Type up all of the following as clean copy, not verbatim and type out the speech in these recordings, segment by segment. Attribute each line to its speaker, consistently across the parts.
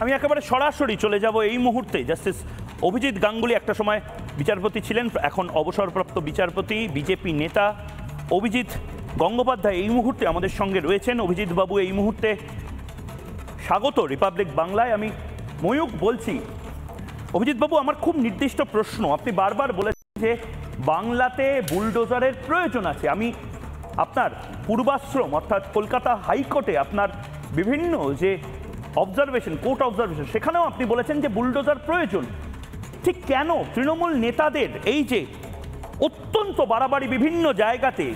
Speaker 1: আমি একেবারে সরাসরি চলে যাব এই মুহূর্তে জাস্টিস অভিজিৎ গাঙ্গুলি একটা সময় বিচারপতি ছিলেন, এখন অবসরপ্রাপ্ত বিচারপতি, বিজেপি নেতা অভিজিৎ গঙ্গোপাধ্যায় এই মুহূর্তে আমাদের সঙ্গে রয়েছেন। অভিজিৎ বাবু এই মুহূর্তে স্বাগত রিপাবলিক বাংলায়। আমি ময়ূক বলছি। অভিজিৎ বাবু, আমার খুব নির্দিষ্ট প্রশ্ন। আপনি বারবার বলেছেন যে বাংলাতে বুলডোজারের প্রয়োজন আছে। আমি আপনার পূর্বাশ্রম অর্থাৎ কলকাতা হাইকোর্টে আপনার বিভিন্ন যে অবজারভেশন, কোর্ট অবজারভেশন, সেখানেও আপনি বলেছেন যে বুলডোজার প্রয়োজন। ঠিক কেন তৃণমূল নেতাদের এই যে অত্যন্ত বাড়াবাড়ি বিভিন্ন জায়গাতে,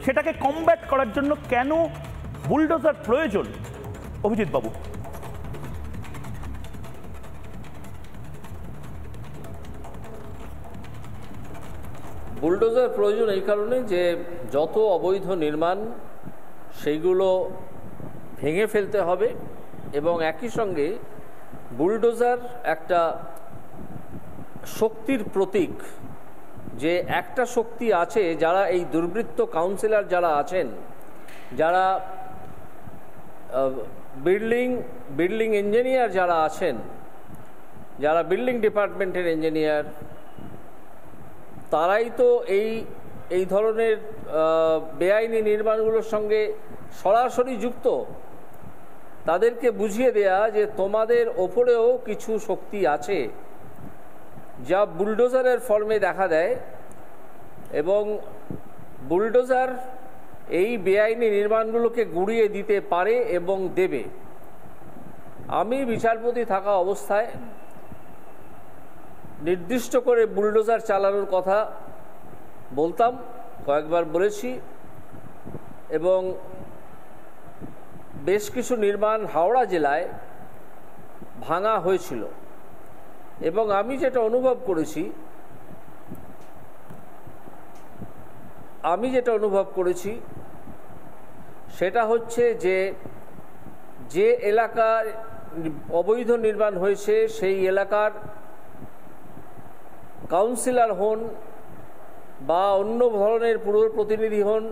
Speaker 1: সেটাকে কমব্যাট করার জন্য কেন বুলডোজার প্রয়োজন অভিজিৎ বাবু?
Speaker 2: বুলডোজার প্রয়োজন এই কারণে যে যত অবৈধ নির্মাণ সেইগুলো ভেঙে ফেলতে হবে, এবং একই সঙ্গে বুলডোজার একটা শক্তির প্রতীক। যে একটা শক্তি আছে, যারা এই দুর্বৃত্ত কাউন্সিলর যারা আছেন, যারা বিল্ডিং ইঞ্জিনিয়ার যারা আছেন, যারা বিল্ডিং ডিপার্টমেন্টের ইঞ্জিনিয়ার, তারাই তো এই ধরনের বেআইনি নির্মাণগুলোর সঙ্গে সরাসরি যুক্ত। তাদেরকে বুঝিয়ে দেয়া যে তোমাদের ওপরেও কিছু শক্তি আছে যা বুলডোজারের ফর্মে দেখা দেয়, এবং বুলডোজার এই বেআইনি নির্মাণগুলোকে গুঁড়িয়ে দিতে পারে এবং দেবে। আমি বিচারপতি থাকা অবস্থায় নির্দিষ্ট করে বুলডোজার চালানোর কথা বলতাম, কয়েকবার বলেছি, এবং বেশ কিছু নির্মাণ হাওড়া জেলায় ভাঙা হয়েছিল। এবং আমি যেটা অনুভব করেছি সেটা হচ্ছে যে এলাকার অবৈধ নির্মাণ হয়েছে সেই এলাকার কাউন্সিলর হন বা অন্য ধরনের পুর প্রতিনিধি হন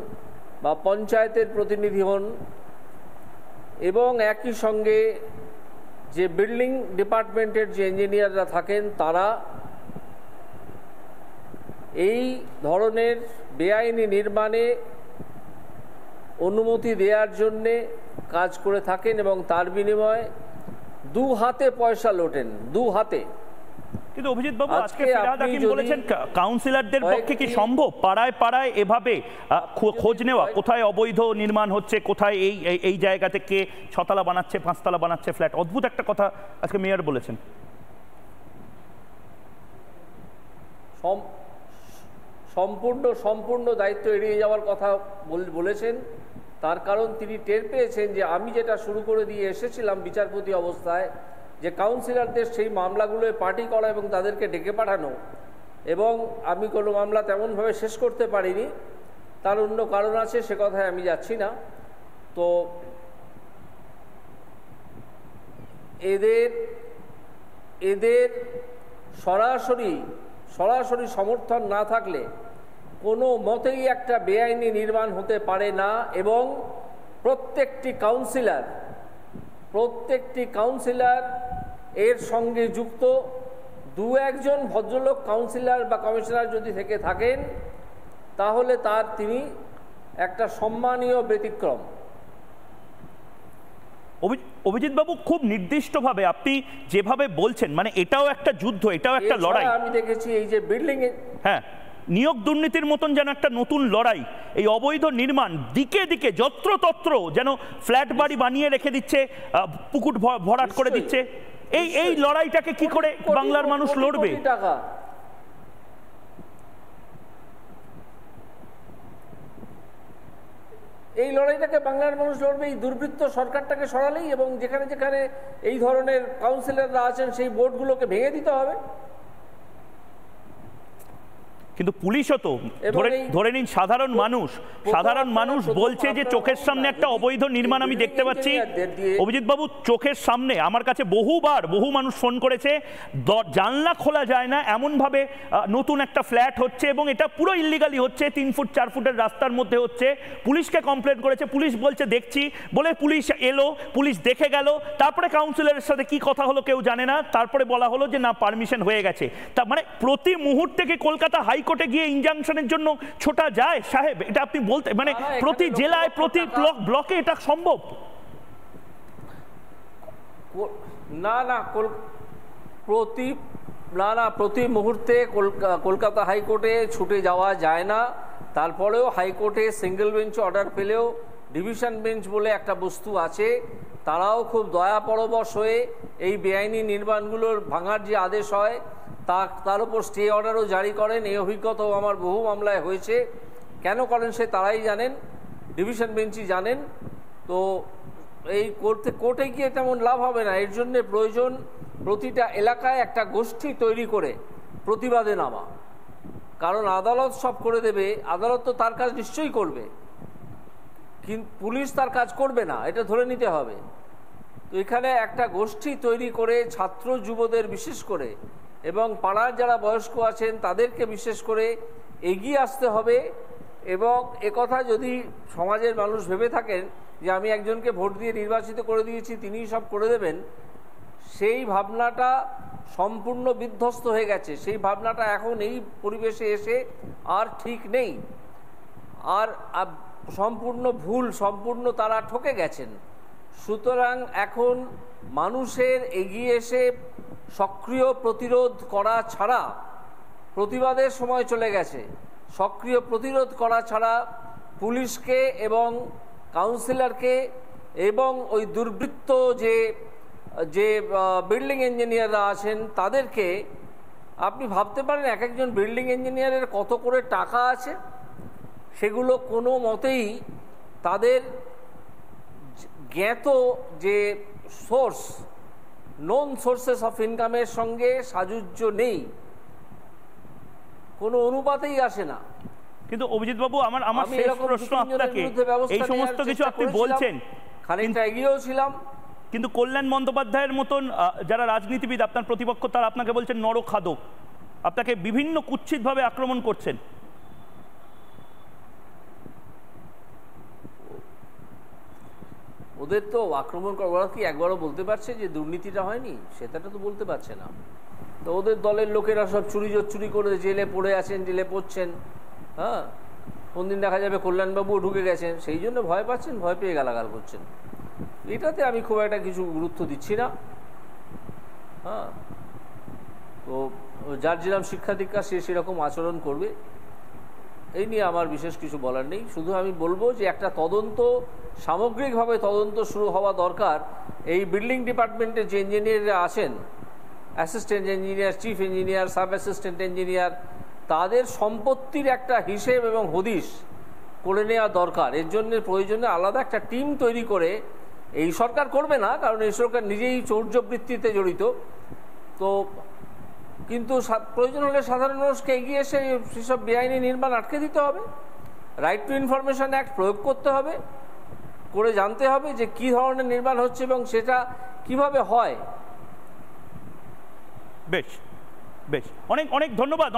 Speaker 2: বা পঞ্চায়েতের প্রতিনিধি হন, এবং একই সঙ্গে যে বিল্ডিং ডিপার্টমেন্টের যে ইঞ্জিনিয়াররা থাকেন, তারা এই ধরনের বেআইনি নির্মাণে অনুমতি দেওয়ার জন্যে কাজ করে থাকেন, এবং তার বিনিময়ে দু হাতে পয়সা লোটেন, দু হাতে।
Speaker 1: কিন্তু অভিজিৎ বাবু, আজকে ফিরহাদ হাকিম বলেছেন কাউন্সিলরদের পক্ষে কি সম্ভব পাড়ায় পাড়ায় এভাবে খোঁজ নেওয়া, কোথায় অবৈধ নির্মাণ হচ্ছে, কোথায় এই জায়গা থেকে ছতলা বানাচ্ছে, পাঁচতলা বানাচ্ছে ফ্ল্যাট? অদ্ভুত একটা কথা আজকে মেয়র বলেছেন।
Speaker 2: সম্পূর্ণ দায়িত্ব এড়িয়ে যাওয়ার কথা বলেছেন। তার কারণ তিনি টের পেয়েছেন যে আমি যেটা শুরু করে দিয়ে এসেছিলাম বিচারপতি অবস্থায়, যে কাউন্সিলরদের সেই মামলাগুলোয় পার্টি করা এবং তাদেরকে ডেকে পাঠানো, এবং আমি কোনো মামলা তেমনভাবে শেষ করতে পারিনি। তার অন্য কারণ আছে, সে কথায় আমি যাচ্ছি না। তো এদের সরাসরি সমর্থন না থাকলে কোনো মতেই একটা বেআইনি নির্মাণ হতে পারে না, এবং প্রত্যেকটি কাউন্সিলর এর সঙ্গে যুক্ত। দু একজন ভদ্রলোক কাউন্সিলর বা কমিশনার যদি থেকে থাকেন, তাহলে তিনি একটা সম্মানীয় ব্যতিক্রম।
Speaker 1: অভিজিৎ বাবু, খুব নির্দিষ্টভাবে আপনি যেভাবে বলছেন, মানে এটাও একটা যুদ্ধ, এটাও একটা লড়াই।
Speaker 2: আমি দেখেছি এই যে বিল্ডিং,
Speaker 1: হ্যাঁ, নিয়োগ দুর্নীতির মতন যেন একটা নতুন লড়াই। এই অবৈধ নির্মাণ দিকে দিকে যত্রতত্র যেন ফ্ল্যাট বাড়ি বানিয়ে রেখে দিচ্ছে, পুকুর ভরাট করে দিচ্ছে। এই লড়াইটাকে কি করে বাংলার মানুষ লড়বে?
Speaker 2: এই লড়াইটাকে বাংলার মানুষ লড়বে এই দুর্বৃত্ত সরকারটাকে সরালেই, এবং যেখানে যেখানে এই ধরনের কাউন্সিলররা আছেন সেই বোর্ডগুলোকে ভেঙে দিতে হবে।
Speaker 1: কিন্তু পুলিশও তো ধরে নিন সাধারণ মানুষ বলছে যে চোখের সামনে একটা অবৈধ নির্মাণ আমি দেখতে পাচ্ছি। অভিজিৎ বাবু, চোখের সামনে আমার কাছে বহু মানুষ ফোন করেছে, জানলা খোলা যায় না এমন ভাবে নতুন একটা ফ্ল্যাট হচ্ছে এবং এটা পুরো ইল্লিগালি হচ্ছে, 3 ফুট 4 ফুটের রাস্তার মধ্যে হচ্ছে। পুলিশকে কমপ্লেন করেছে, পুলিশ বলছে দেখছি, বলে পুলিশ এলো, পুলিশ দেখে গেল, তারপরে কাউন্সিলরের সাথে কি কথা হলো কেউ জানে না, তারপরে বলা হলো যে না পারমিশন হয়ে গেছে। তার মানে প্রতি মুহূর্তে কি কলকাতা হাইকোর্টে গিয়ে ইনজাংশনের জন্য ছোটা যায় সাহেব? এটা আপনি বলতে মানে প্রতি জেলায় প্রতি ব্লকে এটা সম্ভব
Speaker 2: প্রতি মুহূর্তে কলকাতা হাইকোর্টে ছুটে যাওয়া যায় না। তারপরেও হাইকোর্টে সিঙ্গেল বেঞ্চ অর্ডার পেলেও ডিভিশন বেঞ্চ বলে একটা বস্তু আছে, তারাও খুব দয়া পরবশ হয়ে এই বেআইনি নির্মাণগুলোর ভাঙার যে আদেশ হয় তার উপর স্টে অর্ডারও জারি করেন। এই অভিজ্ঞতাও আমার বহু মামলায় হয়েছে। কেন করেন সে তারাই জানেন, ডিভিশন বেঞ্চই জানেন। তো এই কোর্টে গিয়ে তেমন লাভ হবে না। এর জন্য প্রয়োজন প্রতিটা এলাকায় একটা গোষ্ঠী তৈরি করে প্রতিবাদে নামা। কারণ আদালত সব করে দেবে, আদালত তো তার কাজ নিশ্চয়ই করবে, কিন্তু পুলিশ তার কাজ করবে না, এটা ধরে নিতে হবে। তো এখানে একটা গোষ্ঠী তৈরি করে ছাত্র যুবদের বিশেষ করে এবং পাড়ার যারা বয়স্ক আছেন তাদেরকে বিশেষ করে এগিয়ে আসতে হবে। এবং একথা যদি সমাজের মানুষ ভেবে থাকেন যে আমি একজনকে ভোট দিয়ে নির্বাচিত করে দিয়েছি তিনিই সব করে দেবেন, সেই ভাবনাটা সম্পূর্ণ বিধ্বস্ত হয়ে গেছে। সেই ভাবনাটা এখন এই পরিবেশে এসে আর ঠিক নেই, আর সম্পূর্ণ ভুল, সম্পূর্ণ তারা ঠকে গেছেন। সুতরাং এখন মানুষের এগিয়ে এসে সক্রিয় প্রতিরোধ করা ছাড়া, প্রতিবাদের সময় চলে গেছে, সক্রিয় প্রতিরোধ করা ছাড়া পুলিশকে এবং কাউন্সিলরকে এবং ওই দুর্বৃত্ত যে বিল্ডিং ইঞ্জিনিয়াররা আছেন তাদেরকে, আপনি ভাবতে পারেন এক একজন বিল্ডিং ইঞ্জিনিয়ারের কত করে টাকা আছে, সেগুলো কোনো মতেই তাদের জ্ঞাত যে সোর্স, নোন সোর্সেস অফ ইনকামের সঙ্গে সাযুজ্য নেই, কোনো অনুপাতেই আসে না।
Speaker 1: কিন্তু অভিজিৎ বাবু, আমার শেষ প্রশ্ন আপনাকে, এই সমস্ত কিছু আপনি বলছেন,
Speaker 2: খানিকটা এগিয়েও ছিলাম,
Speaker 1: কিন্তু কল্যাণ বন্দ্যোপাধ্যায়ের মতন যারা রাজনীতিবিদ আপনার প্রতিপক্ষ, তারা আপনাকে বলছেন নরখাদক, আপনাকে বিভিন্ন কুৎসিতভাবে আক্রমণ করছেন।
Speaker 2: ওদের তো আক্রমণ করা কি একবারও বলতে পারছে যে দুর্নীতিটা হয়নি? সেটা তো বলতে পারছে না। তো ওদের দলের লোকেরা সব চুরি করে জেলে পড়ে আছেন, জেলে পড়ছেন। হ্যাঁ, কোন দিন দেখা যাবে কল্যাণবাবুও ঢুকে গেছেন, সেই জন্য ভয় পাচ্ছেন, ভয় পেয়ে গালাগাল করছেন। এটাতে আমি খুব একটা কিছু গুরুত্ব দিচ্ছি না। হ্যাঁ, তো যার যেরকম শিক্ষা দীক্ষা সে সেরকম আচরণ করবে, এই নিয়ে আমার বিশেষ কিছু বলার নেই। শুধু আমি বলবো যে একটা তদন্ত, সামগ্রিকভাবে তদন্ত শুরু হওয়া দরকার। এই বিল্ডিং ডিপার্টমেন্টে যে ইঞ্জিনিয়াররা আছেন, assistant engineer, chief engineer, sub assistant engineer, তাদের সম্পত্তির একটা হিসেব এবং হদিশ করে নেওয়া দরকার। এর জন্য প্রয়োজনে আলাদা একটা টিম তৈরি করে, এই সরকার করবে না কারণ এই সরকার নিজেই চৌর্যবৃত্তিতে জড়িত, তো কিন্তু প্রয়োজন হলে সাধারণ মানুষকে এগিয়ে এসে সেসব বেআইনি নির্মাণ আটকে দিতে হবে। রাইট টু ইনফরমেশন অ্যাক্ট প্রয়োগ করতে হবে, করে জানতে হবে যে কী ধরনের নির্মাণ হচ্ছে এবং সেটা কিভাবে হয়।
Speaker 1: বেশ বেশ, অনেক ধন্যবাদ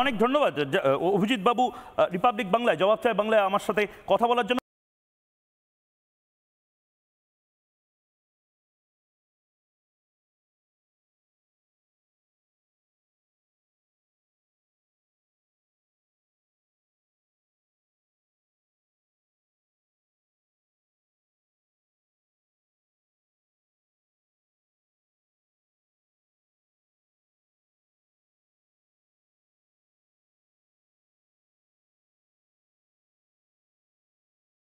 Speaker 1: অভিজিৎ বাবু রিপাবলিক বাংলায়, জবাব চায় বাংলায় আমার সাথে কথা বলার জন্য।